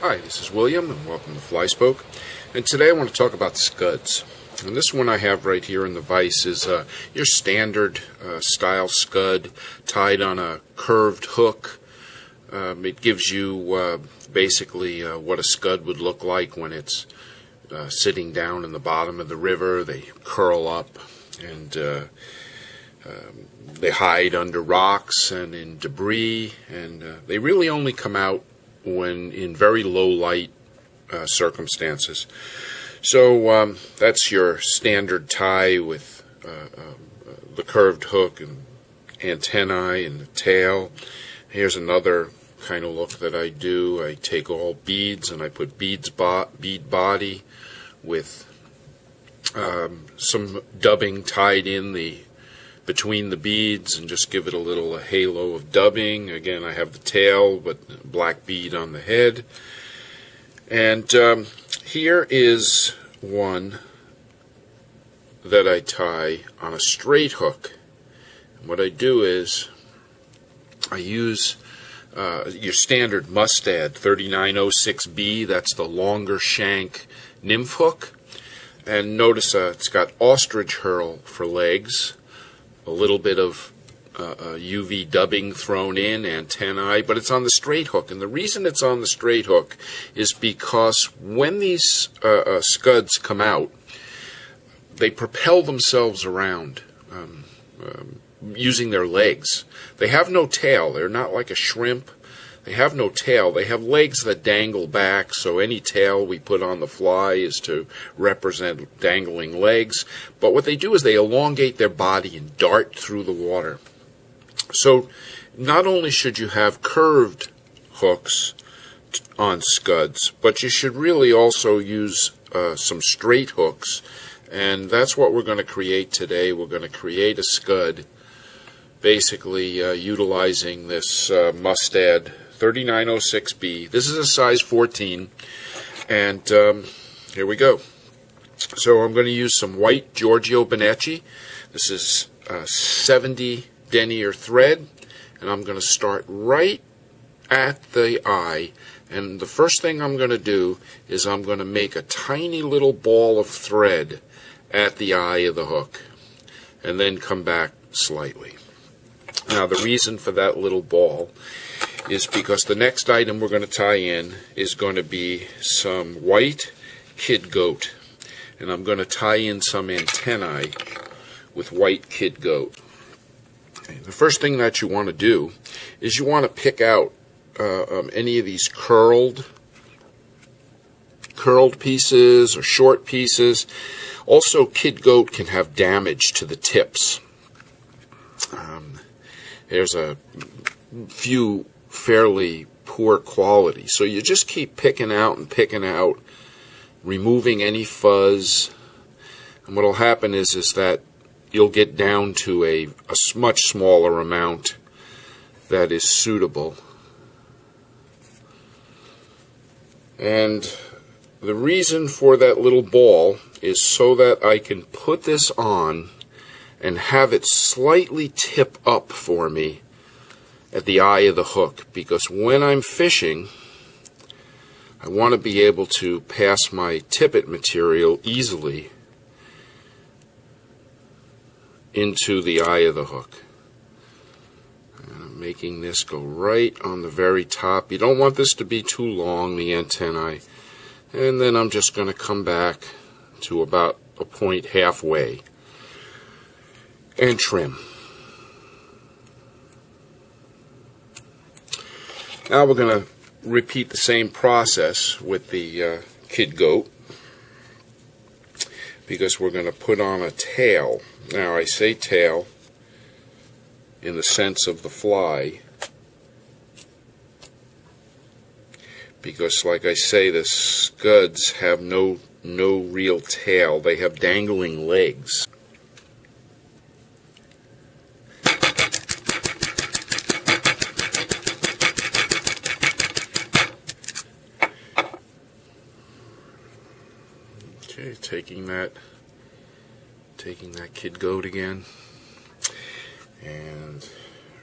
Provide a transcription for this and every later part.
Hi, this is William, and welcome to FlySpoke. And today I want to talk about Scuds. And this one I have right here in the vise is your standard style Scud tied on a curved hook. It gives you basically what a Scud would look like when it's sitting down in the bottom of the river. They curl up and they hide under rocks and in debris, and they really only come out when in very low light circumstances. So that's your standard tie with the curved hook and antennae and the tail. Here's another kind of look that I do. I take all beads and I put bead body with some dubbing tied in between the beads, and just give it a little halo of dubbing. Again, I have the tail but black bead on the head. And here is one that I tie on a straight hook. And what I do is I use your standard Mustad 3906B. That's the longer shank nymph hook. And notice it's got ostrich herl for legs, a little bit of UV dubbing thrown in, antennae, but it's on the straight hook. And the reason it's on the straight hook is because when these Scuds come out, they propel themselves around using their legs. They have no tail. They're not like a shrimp. They have no tail. They have legs that dangle back, so any tail we put on the fly is to represent dangling legs. But what they do is they elongate their body and dart through the water. So not only should you have curved hooks on Scuds, but you should really also use some straight hooks. And that's what we're going to create today. We're going to create a Scud, basically utilizing this Mustad 3906B. This is a size 14, and here we go. So I'm going to use some white Giorgio Bonecci. This is 70 denier thread, and I'm going to start right at the eye. And the first thing I'm going to do is I'm going to make a tiny little ball of thread at the eye of the hook, and then come back slightly. Now, the reason for that little ball is because the next item we're going to tie in is going to be some white kid goat. And I'm going to tie in some antennae with white kid goat. Okay, the first thing that you want to do is you want to pick out any of these curled pieces or short pieces. Also, kid goat can have damage to the tips. There's a few fairly poor quality, so you just keep picking out, removing any fuzz, and what will happen is that you'll get down to a much smaller amount that is suitable. And the reason for that little ball is so that I can put this on and have it slightly tip up for me at the eye of the hook, because when I'm fishing, I want to be able to pass my tippet material easily into the eye of the hook. And I'm making this go right on the very top. You don't want this to be too long, the antennae. And then I'm just going to come back to about a point halfway and trim. Now we're going to repeat the same process with the kid goat, because we're going to put on a tail. Now, I say tail in the sense of the fly, because like I say, the Scuds have no real tail. They have dangling legs. Okay, taking that kid goat again and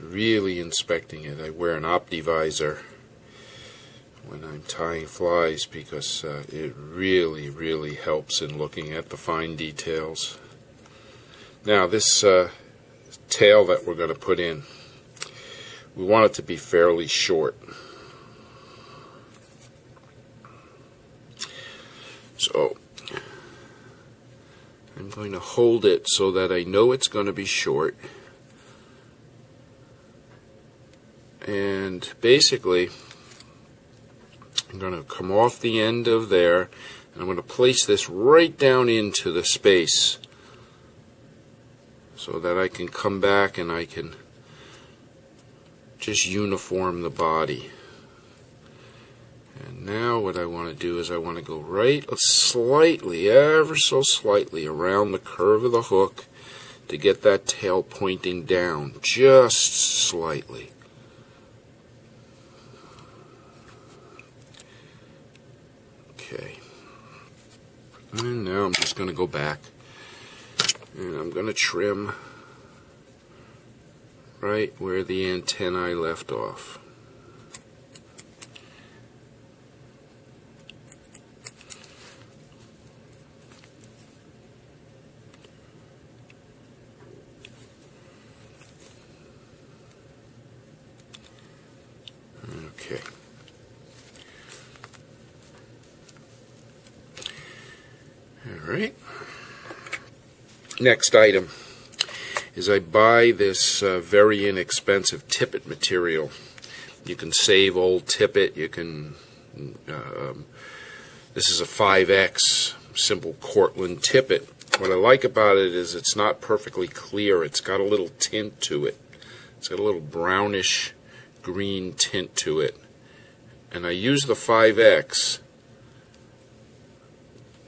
really inspecting it. I wear an opti visor when I'm tying flies, because it really helps in looking at the fine details. Now this tail that we're going to put in, we want it to be fairly short. So I'm going to hold it so that I know it's going to be short. And basically, I'm going to come off the end of there, and I'm going to place this right down into the space so that I can come back and I can just uniform the body. And now what I want to do is I want to go right slightly, ever so slightly, around the curve of the hook to get that tail pointing down, just slightly. Okay. And now I'm just going to go back and I'm going to trim right where the antennae left off. Okay. Alright. Next item is I buy this very inexpensive tippet material. You can save old tippet. You can. This is a 5X simple Cortland tippet. What I like about it is it's not perfectly clear. It's got a little tint to it. It's got a little brownish green tint to it. And I use the 5X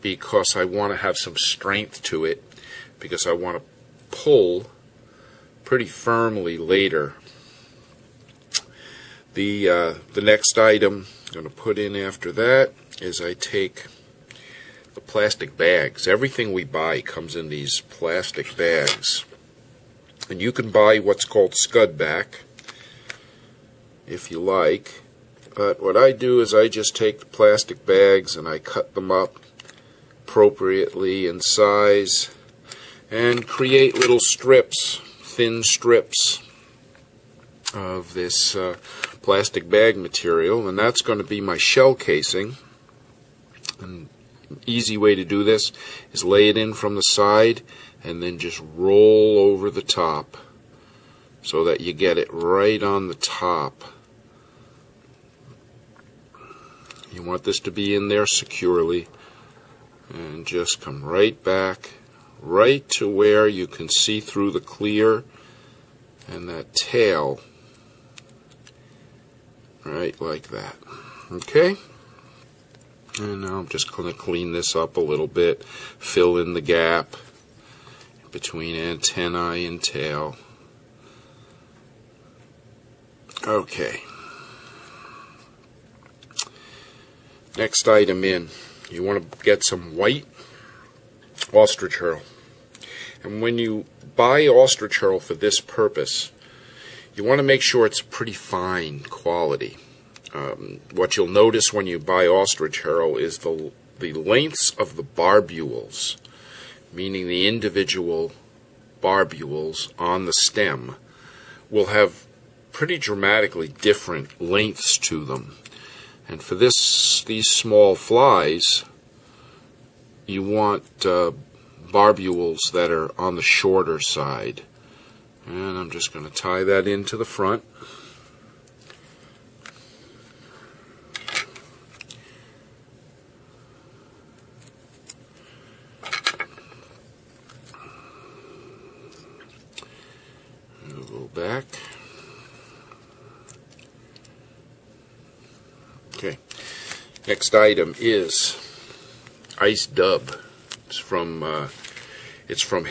because I want to have some strength to it, because I want to pull pretty firmly later. The next item I'm going to put in after that is I take the plastic bags. Everything we buy comes in these plastic bags. And you can buy what's called Scud back if you like. But what I do is I just take the plastic bags and I cut them up appropriately in size and create little strips, thin strips of this plastic bag material, and that's going to be my shell casing. An easy way to do this is lay it in from the side and then just roll over the top so that you get it right on the top. You want this to be in there securely, and just come right back, right to where you can see through the clear and that tail, right like that. Okay? And now I'm just going to clean this up a little bit, fill in the gap between antennae and tail. Okay. Next item in. You want to get some white ostrich herl. And when you buy ostrich herl for this purpose, you want to make sure it's pretty fine quality. What you'll notice when you buy ostrich herl is the lengths of the barbules, meaning the individual barbules on the stem, will have pretty dramatically different lengths to them. And for these small flies, you want barbules that are on the shorter side. And I'm just going to tie that into the front. We'll go back. Okay. Next item is ice dub. It's from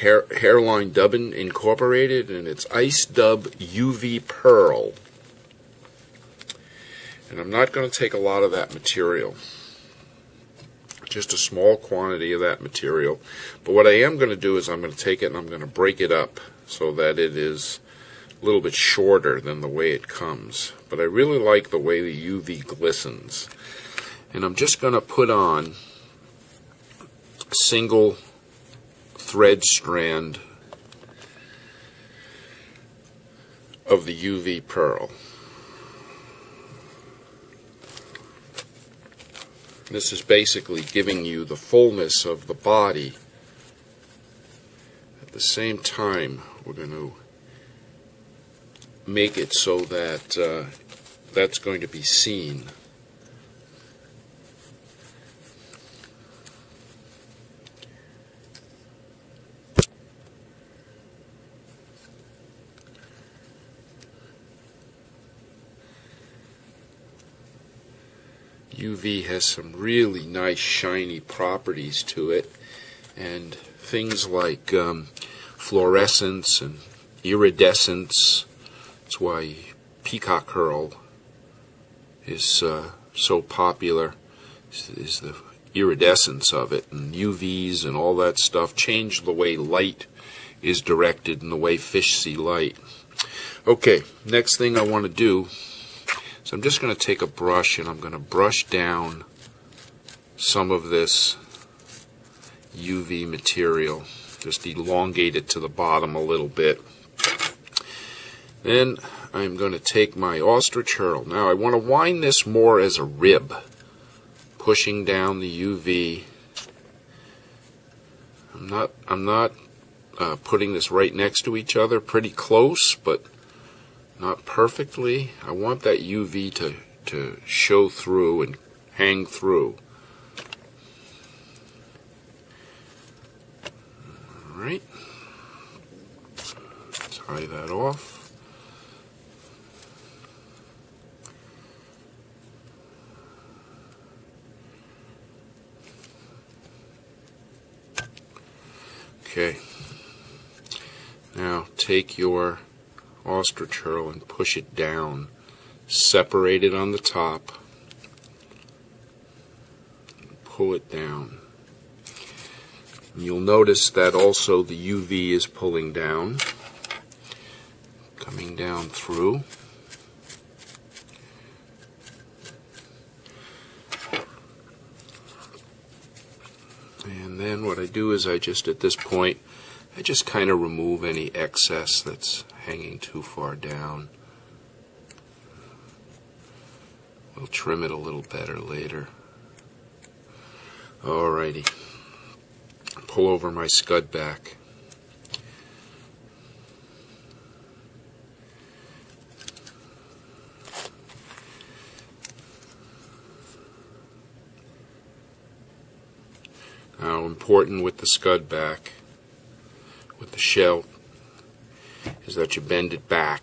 Hairline Dubbin Incorporated, and it's ice dub UV pearl. And I'm not going to take a lot of that material, just a small quantity of that material. But what I am going to do is I'm going to take it and I'm going to break it up so that it is little bit shorter than the way it comes. But I really like the way the UV glistens. And I'm just going to put on a single thread strand of the UV pearl. This is basically giving you the fullness of the body. At the same time, we're going to make it so that that's going to be seen. UV has some really nice shiny properties to it, and things like fluorescence and iridescence. That's why peacock herl is so popular, is the iridescence of it, and UVs and all that stuff change the way light is directed and the way fish see light. Okay, next thing I want to do, so I'm just going to take a brush and I'm going to brush down some of this UV material. Just elongate it to the bottom a little bit. Then I'm going to take my ostrich herl. Now I want to wind this more as a rib, pushing down the UV. I'm not putting this right next to each other, pretty close, but not perfectly. I want that UV to show through and hang through. Alright. Tie that off. Okay. Now take your ostrich herl and push it down, separate it on the top, pull it down. And you'll notice that also the UV is pulling down, coming down through. And then what I do is I just, at this point, I just kind of remove any excess that's hanging too far down. We'll trim it a little better later. Alrighty. Pull over my scud back. Now, important with the scud back, with the shell, is that you bend it back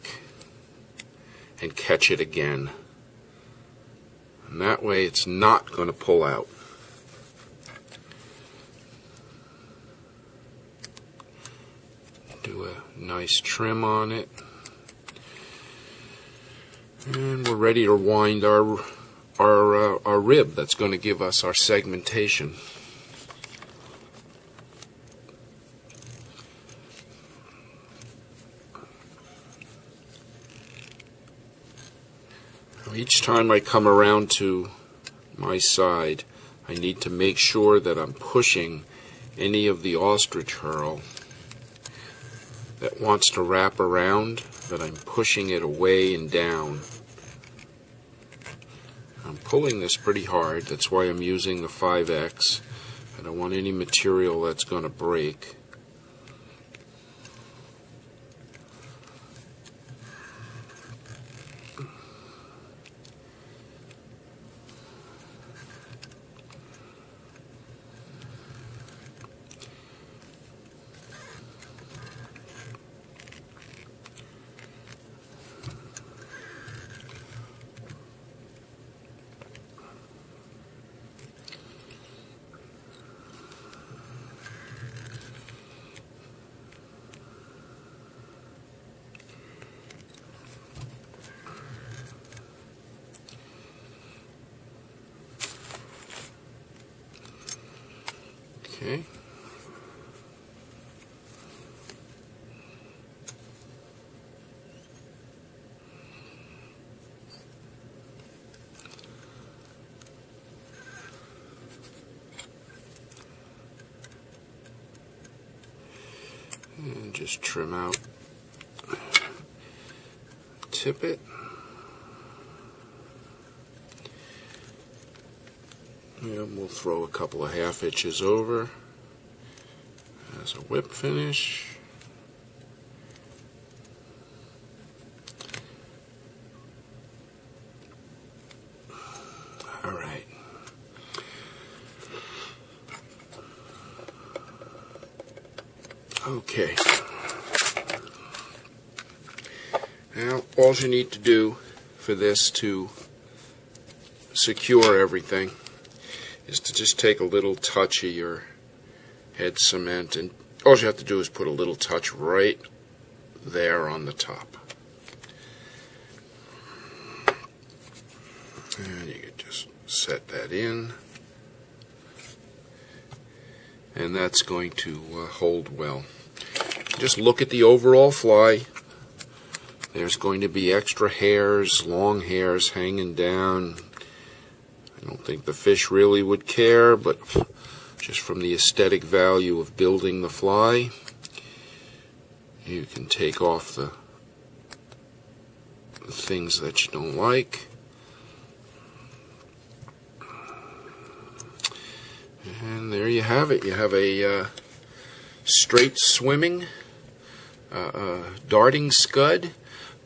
and catch it again. And that way it's not going to pull out. Do a nice trim on it. And we're ready to wind our rib that's going to give us our segmentation. Each time I come around to my side, I need to make sure that I'm pushing any of the ostrich herl that wants to wrap around, that I'm pushing it away and down. I'm pulling this pretty hard, that's why I'm using the 5X. I don't want any material that's going to break. Okay. And just trim out tippet. And we'll throw a couple of half inches over as a whip finish. All right. Okay. Now, all you need to do for this to secure everything is to just take a little touch of your head cement, and all you have to do is put a little touch right there on the top. And you can just set that in, and that's going to hold well. Just look at the overall fly. There's going to be extra hairs, long hairs hanging down. I don't think the fish really would care, but just from the aesthetic value of building the fly, you can take off the things that you don't like. And there you have it. You have a straight swimming, darting scud.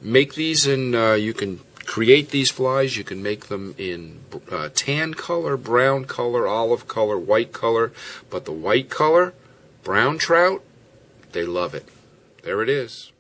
Make these in, you can create these flies. You can make them in tan color, brown color, olive color, white color. But the white color, brown trout, they love it. There it is.